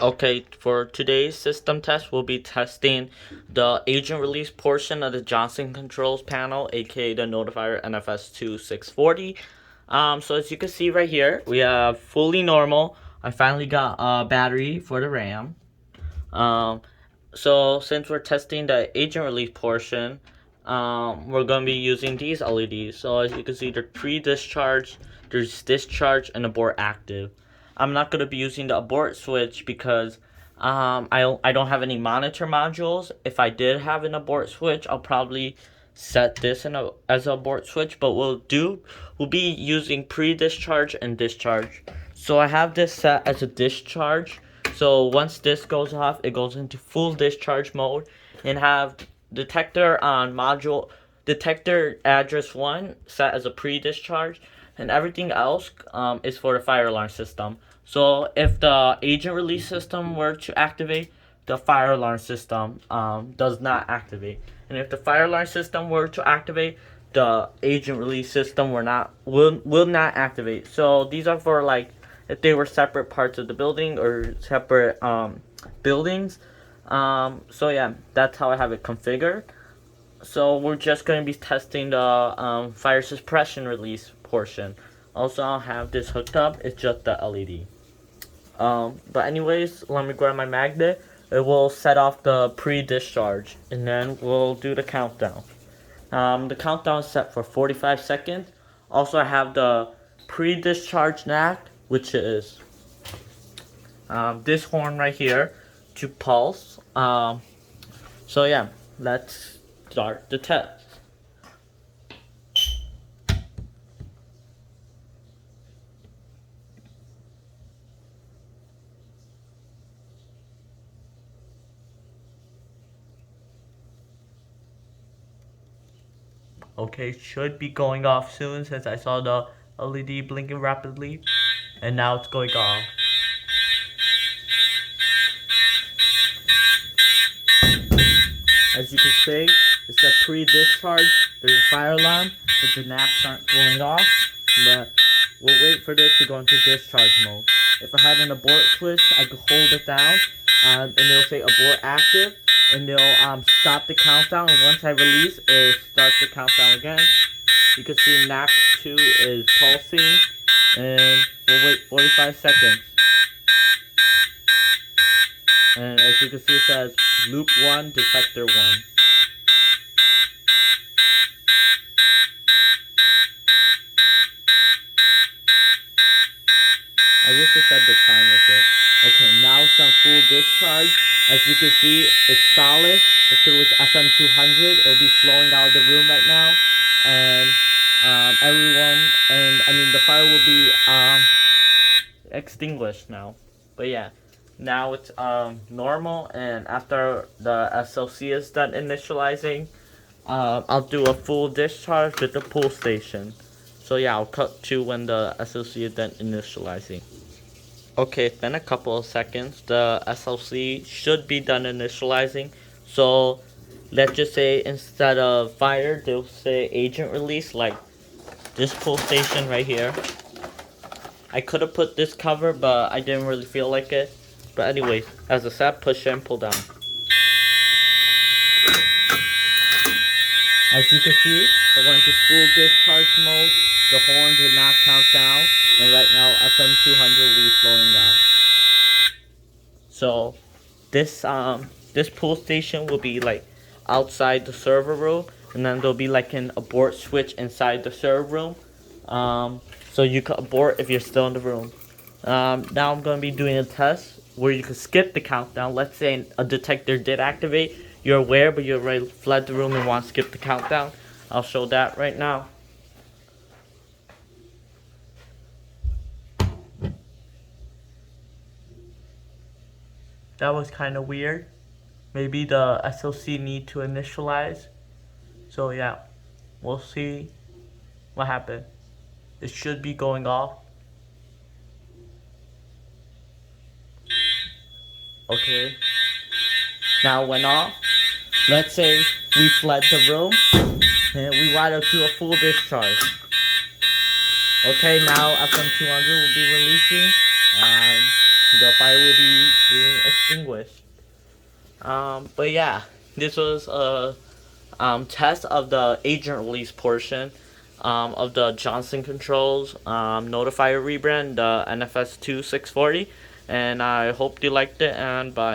Okay, for today's system test, we'll be testing the agent release portion of the Johnson controls panel, aka the Notifier Nfs2-640. So as you can see right here, we have fully normal. I finally got a battery for the RAM. So since we're testing the agent release portion, we're going to be using these LEDs. So as you can see, there's pre-discharge, there's discharge, and abort active. I'm not going to be using the abort switch because I don't have any monitor modules. If I did have an abort switch, I'll probably set this as an abort switch. But we'll be using pre-discharge and discharge. So I have this set as a discharge. So once this goes off, it goes into full discharge mode, and have detector on module detector address 1 set as a pre-discharge, and everything else is for the fire alarm system. So if the agent release system were to activate, the fire alarm system does not activate. And if the fire alarm system were to activate, the agent release system will not activate. So these are for like if they were separate parts of the building or separate buildings. So yeah, that's how I have it configured. So we're just going to be testing the fire suppression release portion. Also, I'll have this hooked up. It's just the LED. But anyways, let me grab my magnet. It will set off the pre-discharge, and then we'll do the countdown. The countdown is set for 45 seconds. Also, I have the pre-discharge knack, which is this horn right here to pulse. So yeah, let's start the test. Okay, should be going off soon since I saw the LED blinking rapidly, and now it's going off. As you can see, it's a pre-discharge. There's a fire alarm, but the knacks aren't going off. But we'll wait for this to go into discharge mode. If I had an abort switch, I could hold it down, and it'll say abort active, and they'll stop the countdown. And once I release, it starts the countdown again. You can see knack 2 is pulsing, and we'll wait 45 seconds. And as you can see, it says loop 1, detector 1. I wish it said the time right there. Okay, now it's on full discharge. As you can see, it's solid. If it was FM200, it'll be flowing out of the room right now. And the fire will be extinguished now. But yeah, now it's normal, and after the SLC is done initializing, I'll do a full discharge with the pull station. So yeah, I'll cut to when the SLC is done initializing. Okay, it's been a couple of seconds. The SLC should be done initializing. So let's just say instead of fire, they'll say agent release, like this pull station right here. I could have put this cover, but I didn't really feel like it. But anyways, as a set, push in, pull down. As you can see, it went to full discharge mode. The horn did not count down, and right now FM200 will be flowing out. So this pull station will be like outside the server room, and then there'll be like an abort switch inside the server room. So you can abort if you're still in the room. Now I'm going to be doing a test where you can skip the countdown. Let's say a detector did activate. You're aware, but you already fled the room and want to skip the countdown. I'll show that right now. That was kind of weird. Maybe the SLC need to initialize. So yeah, we'll see what happened. It should be going off. Okay. Now it went off. Let's say we fled the room and we wanted to do a full discharge. Okay, now FM200 will be releasing, and the fire will be being extinguished. But yeah, this was a test of the agent release portion of the Johnson Controls Notifier rebrand, the NFS2-640, and I hope you liked it, and bye.